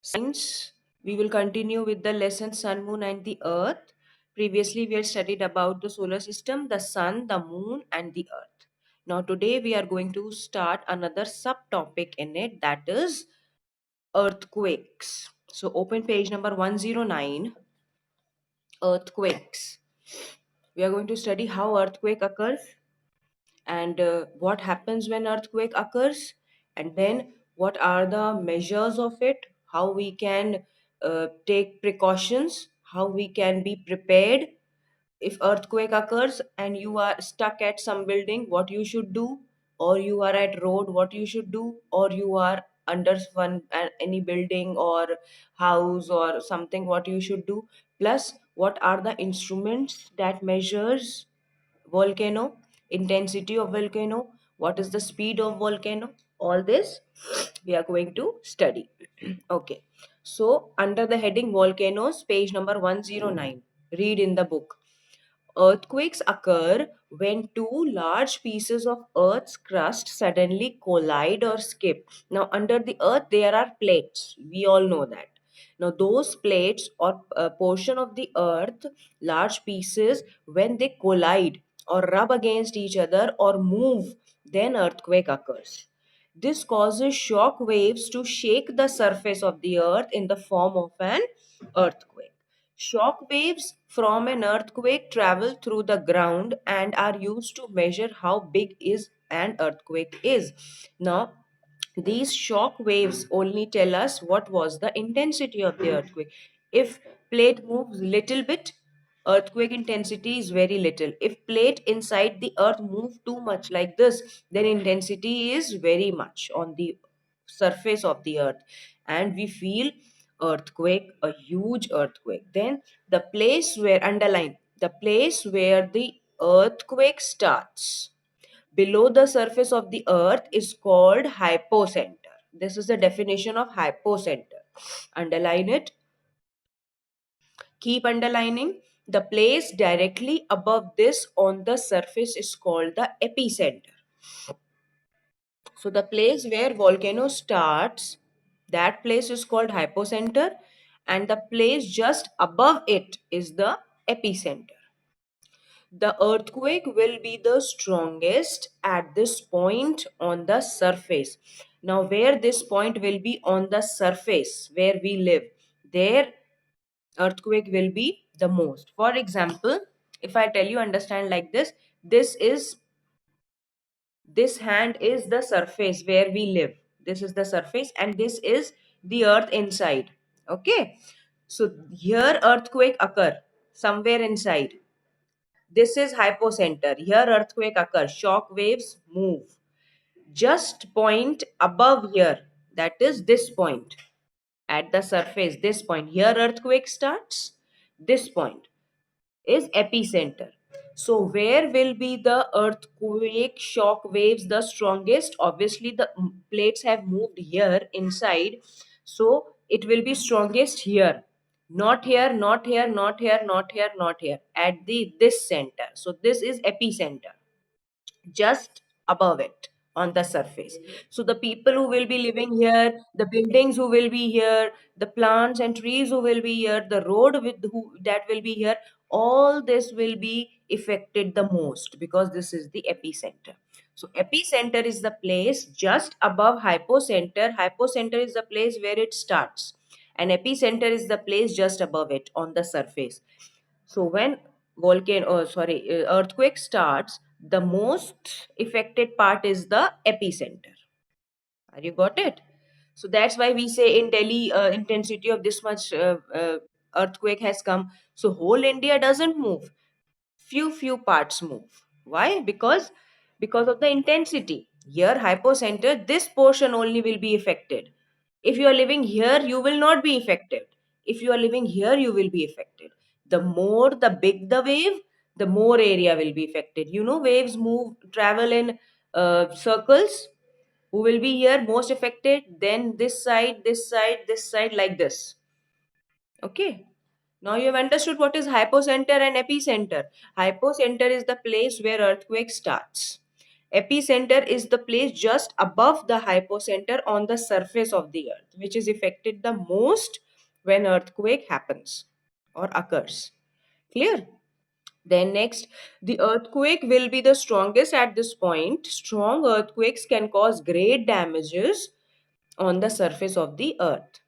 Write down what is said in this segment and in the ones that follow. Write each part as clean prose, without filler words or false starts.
Science. We will continue with the lesson Sun, Moon, and the Earth. Previously, we had studied about the solar system, the Sun, the Moon, and the Earth. Now, today we are going to start another subtopic in it, that is earthquakes. So, open page number 109, earthquakes. We are going to study how earthquake occurs and what happens when earthquake occurs, and then what are the measures of it, how we can take precautions, how we can be prepared if earthquake occurs and you are stuck at some building, what you should do, or you are at road, what you should do, or you are under one any building or house or something, what you should do, plus what are the instruments that measures volcano, intensity of volcano, what is the speed of volcano, all this we are going to study. Okay, so under the heading volcanoes, page number 109, read in the book. Earthquakes occur when two large pieces of Earth's crust suddenly collide or skip. Now, under the Earth, there are plates. We all know that. Now, those plates or a portion of the Earth, large pieces, when they collide or rub against each other or move, then earthquake occurs. This causes shock waves to shake the surface of the Earth in the form of an earthquake. Shock waves from an earthquake travel through the ground and are used to measure how big is an earthquake is. Now, these shock waves only tell us what was the intensity of the earthquake. If plate moves little bit, earthquake intensity is very little. If plate inside the earth move too much like this, then intensity is very much on the surface of the earth, and we feel earthquake, a huge earthquake. Then the place where, underline, the place where the earthquake starts below the surface of the earth is called hypocenter. This is the definition of hypocenter. Underline it. Keep underlining. The place directly above this on the surface is called the epicenter. So the place where volcano starts, that place is called hypocenter, and the place just above it is the epicenter. The earthquake will be the strongest at this point on the surface. Now, where this point will be on the surface where we live, there earthquake will be the most. For example, if I tell you, understand like this hand is the surface where we live. This is the surface, and this is the earth inside. Okay, so here earthquake occur somewhere inside. This is hypocenter. Here earthquake occurs. Shock waves move. Just point above here. That is this point. At the surface, this point. Here earthquake starts. This point is epicenter. So where will be the earthquake shock waves the strongest? Obviously the plates have moved here inside. So it will be strongest here. Not here, not here, not here, not here, not here. At the this center. So this is epicenter, just above it on the surface. So the people who will be living here, the buildings who will be here, the plants and trees who will be here, the road with who that will be here, all this will be affected the most because this is the epicenter. So epicenter is the place just above hypocenter. Hypocenter is the place where it starts, and epicenter is the place just above it on the surface. So when earthquake starts, the most affected part is the epicenter. Are you got it? So that's why we say in Delhi, intensity of this much earthquake has come. So whole India doesn't move. Few parts move. Why? Because of the intensity. Here hypocenter, this portion only will be affected. If you are living here, you will not be affected. If you are living here, you will be affected. The more the big the wave, the more area will be affected. You know, waves move, travel in circles. Who will be here most affected? Then this side, this side, this side, like this. Okay. Now you have understood what is hypocenter and epicenter. Hypocenter is the place where earthquake starts, Epicenter is the place just above the hypocenter on the surface of the earth, which is affected the most when earthquake happens or occurs. Clear? Then next, the earthquake will be the strongest at this point. Strong earthquakes can cause great damages on the surface of the earth.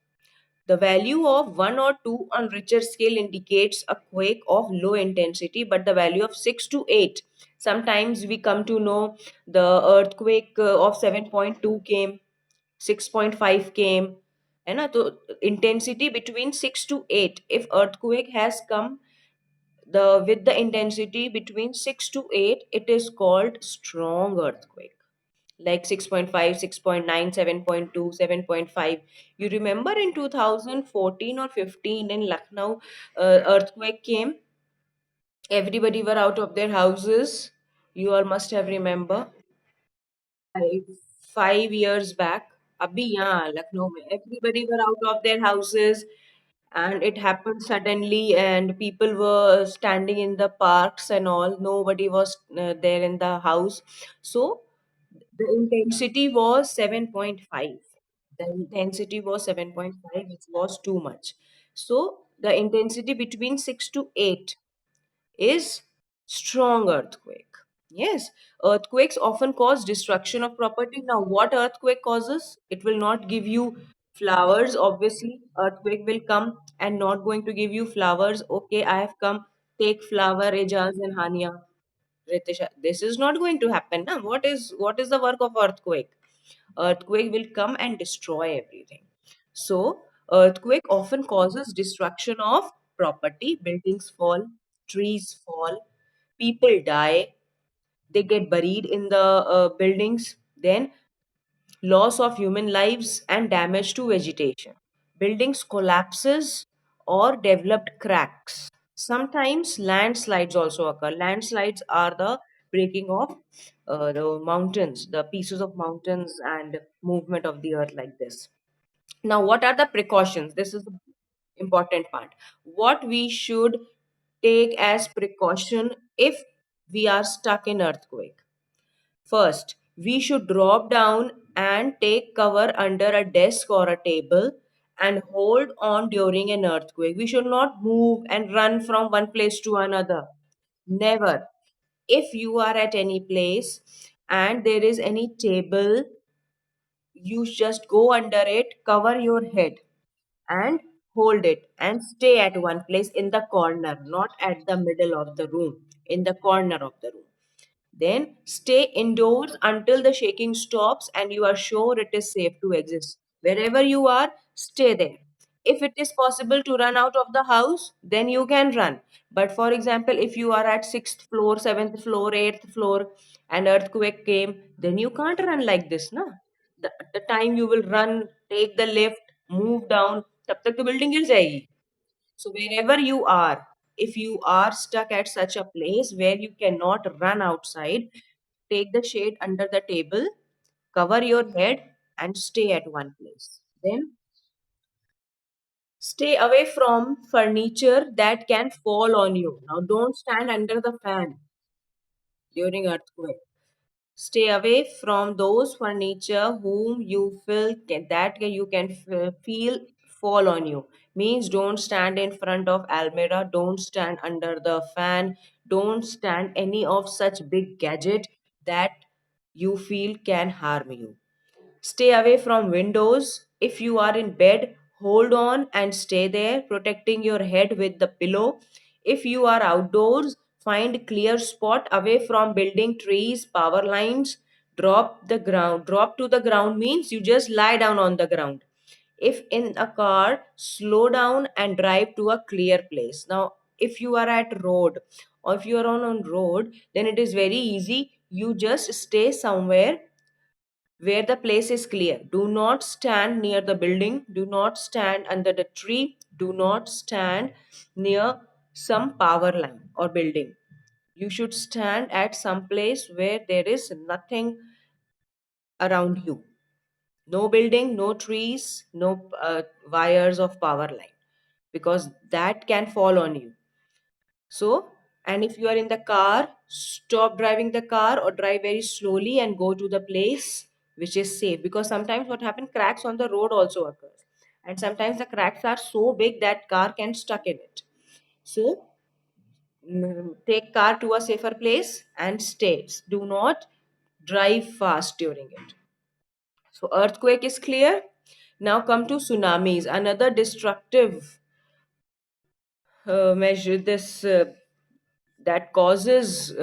The value of 1 or 2 on Richter scale indicates a quake of low intensity, but the value of 6 to 8. Sometimes we come to know the earthquake of 7.2 came, 6.5 came, and so intensity between 6 to 8. If earthquake has come with the intensity between 6 to 8, it is called strong earthquake, like 6.5, 6.9, 7.2, 7.5. You remember in 2014 or 15 in Lucknow, earthquake came, everybody were out of their houses. You all must have remember. 5 years back, abhi yahan Lucknow mein everybody were out of their houses, and it happened suddenly, and people were standing in the parks and all, nobody was there in the house. So the intensity was 7.5. The intensity was 7.5, which was too much. So the intensity between 6 to 8 is strong earthquake. Yes, earthquakes often cause destruction of property. Now, what earthquake causes? It will not give you flowers, obviously. Earthquake will come and not going to give you flowers. Okay, I have come, take flower, Ejaz and Hania. Ritisha, this is not going to happen. Na? What is the work of earthquake? Earthquake will come and destroy everything. So, earthquake often causes destruction of property, buildings fall, trees fall, people die, they get buried in the buildings, then loss of human lives and damage to vegetation. Buildings collapses or developed cracks. Sometimes landslides also occur. Landslides are the breaking of the mountains, the pieces of mountains and movement of the earth like this. Now, what are the precautions? This is the important part. What we should take as precaution if we are stuck in earthquake? First, we should drop down and take cover under a desk or a table and hold on during an earthquake. We should not move and run from one place to another. Never. If you are at any place and there is any table, you just go under it, cover your head and hold it and stay at one place in the corner, not at the middle of the room, in the corner of the room. Then stay indoors until the shaking stops and you are sure it is safe to exist. Wherever you are, stay there. If it is possible to run out of the house, then you can run. But for example, if you are at sixth floor, seventh floor, eighth floor, and earthquake came, then you can't run like this, na? The time you will run, take the lift, move down, tab tak the building गिर जाएगी. So, wherever you are, if you are stuck at such a place where you cannot run outside, take the shade under the table, cover your head, and stay at one place. Then, stay away from furniture that can fall on you. Now, don't stand under the fan during earthquake. Stay away from those furniture whom you feel that you can feel fall on you. Means don't stand in front of almirah, don't stand under the fan, don't stand any of such big gadget that you feel can harm you. Stay away from windows. If you are in bed, hold on and stay there, protecting your head with the pillow. If you are outdoors, find clear spot away from building, trees, power lines. Drop the ground. Drop to the ground means you just lie down on the ground. If in a car, slow down and drive to a clear place. Now, if you are at road or if you are on road, then it is very easy. You just stay somewhere where the place is clear. Do not stand near the building, do not stand under the tree, do not stand near some power line or building. You should stand at some place where there is nothing around you. No building, no trees, no wires of power line, because that can fall on you. So And if you are in the car, stop driving the car or drive very slowly and go to the place which is safe, because sometimes what happens, cracks on the road also occurs, and sometimes the cracks are so big that car can stuck in it. So take car to a safer place and stay. Do not drive fast during it. So earthquake is clear. Now come to tsunamis, another destructive measure. This that causes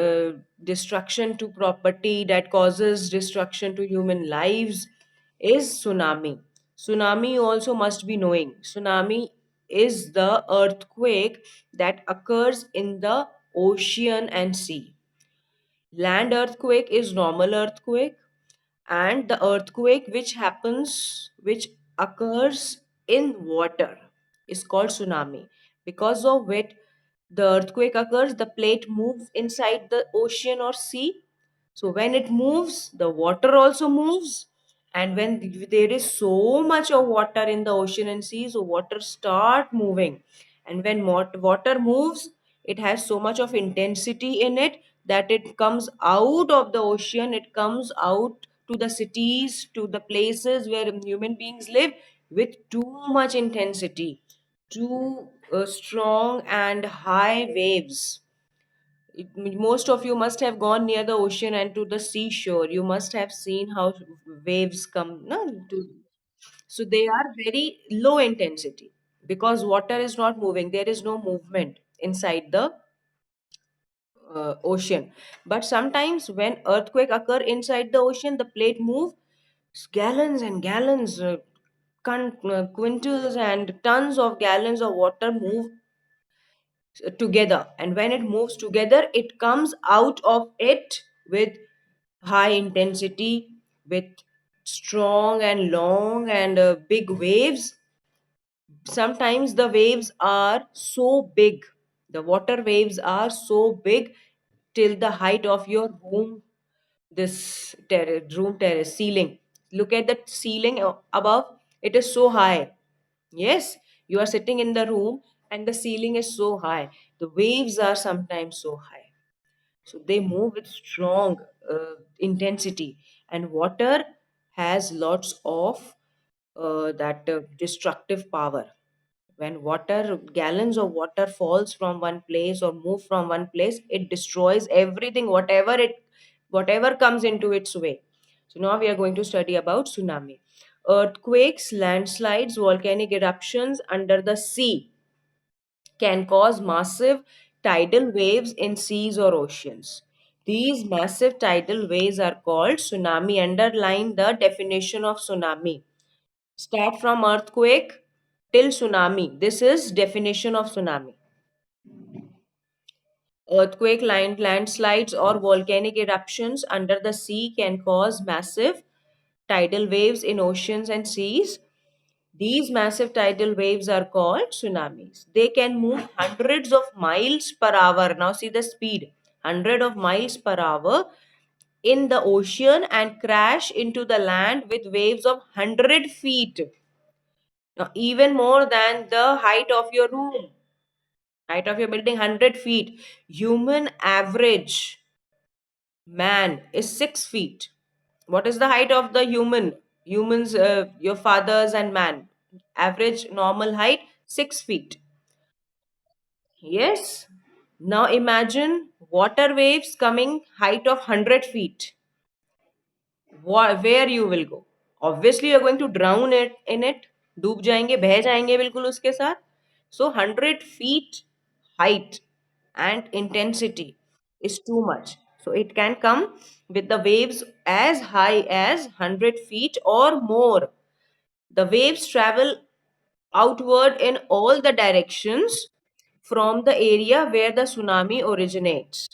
destruction to property, that causes destruction to human lives, is tsunami. Tsunami also must be knowing. Tsunami is the earthquake that occurs in the ocean and sea. Land earthquake is normal earthquake, and the earthquake which occurs in water is called tsunami, because of which the earthquake occurs, the plate moves inside the ocean or sea. So when it moves, the water also moves. And when there is so much of water in the ocean and sea, so water start moving. And when water moves, it has so much of intensity in it that it comes out of the ocean, it comes out to the cities, to the places where human beings live, with too much intensity, too strong and high waves. Most of you must have gone near the ocean and to the seashore. You must have seen how waves come. No, so they are very low intensity because water is not moving. There is no movement inside the ocean. But sometimes when earthquake occur inside the ocean, the plate move gallons and gallons, quintals and tons of gallons of water move together, and when it moves together, it comes out of it with high intensity, with strong and long and big waves. Sometimes the waves are so big, the water waves are so big till the height of your room, this room terrace ceiling. Look at the ceiling above, it is so high. Yes, you are sitting in the room and the ceiling is so high. The waves are sometimes so high. So they move with strong intensity. And water has lots of that destructive power. When water, gallons of water falls from one place or move from one place, it destroys everything, whatever comes into its way. So now we are going to study about tsunami. Earthquakes, landslides, volcanic eruptions under the sea can cause massive tidal waves in seas or oceans. These massive tidal waves are called tsunami. Underline the definition of tsunami. Start from earthquake till tsunami. This is definition of tsunami. Earthquake, landslides, or volcanic eruptions under the sea can cause massive tidal waves in oceans and seas. These massive tidal waves are called tsunamis. They can move hundreds of miles per hour. Now see the speed. 100 of miles per hour in the ocean and crash into the land with waves of 100 feet. Now, even more than the height of your room, height of your building, 100 feet. Human average man is 6 feet. What is the height of the humans, your fathers and man? Average normal height 6 feet. Yes. Now imagine water waves coming height of 100 feet. Where you will go? Obviously you're going to drown it in it. डूब जाएंगे, बह जाएंगे बिल्कुल उसके साथ. So 100 feet height and intensity is too much. So it can come with the waves as high as 100 feet or more. The waves travel outward in all the directions from the area where the tsunami originates.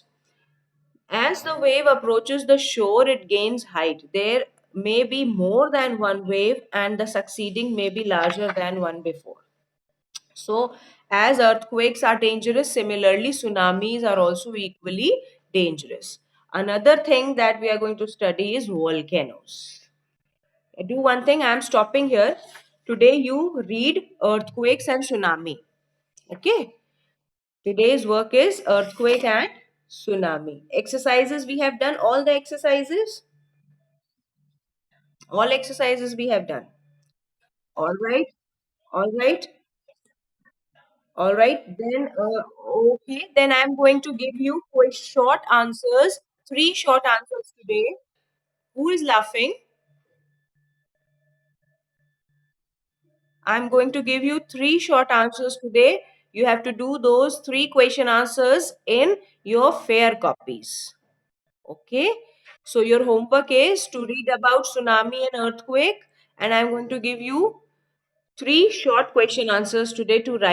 As the wave approaches the shore, it gains height. There may be more than one wave, and the succeeding may be larger than one before. So, as earthquakes are dangerous, similarly, tsunamis are also equally dangerous. Another thing that we are going to study is volcanoes. Do one thing, I am stopping here. Today, you read earthquakes and tsunami. Okay? Today's work is earthquake and tsunami. Exercises we have done, all the exercises? All exercises we have done. All right, all right, all right. Then, okay, then I'm going to give you quick short answers, three short answers today. Who is laughing? I'm going to give you three short answers today. You have to do those three question answers in your fair copies. Okay. So your homework is to read about tsunami and earthquake, and I'm going to give you three short question answers today to write.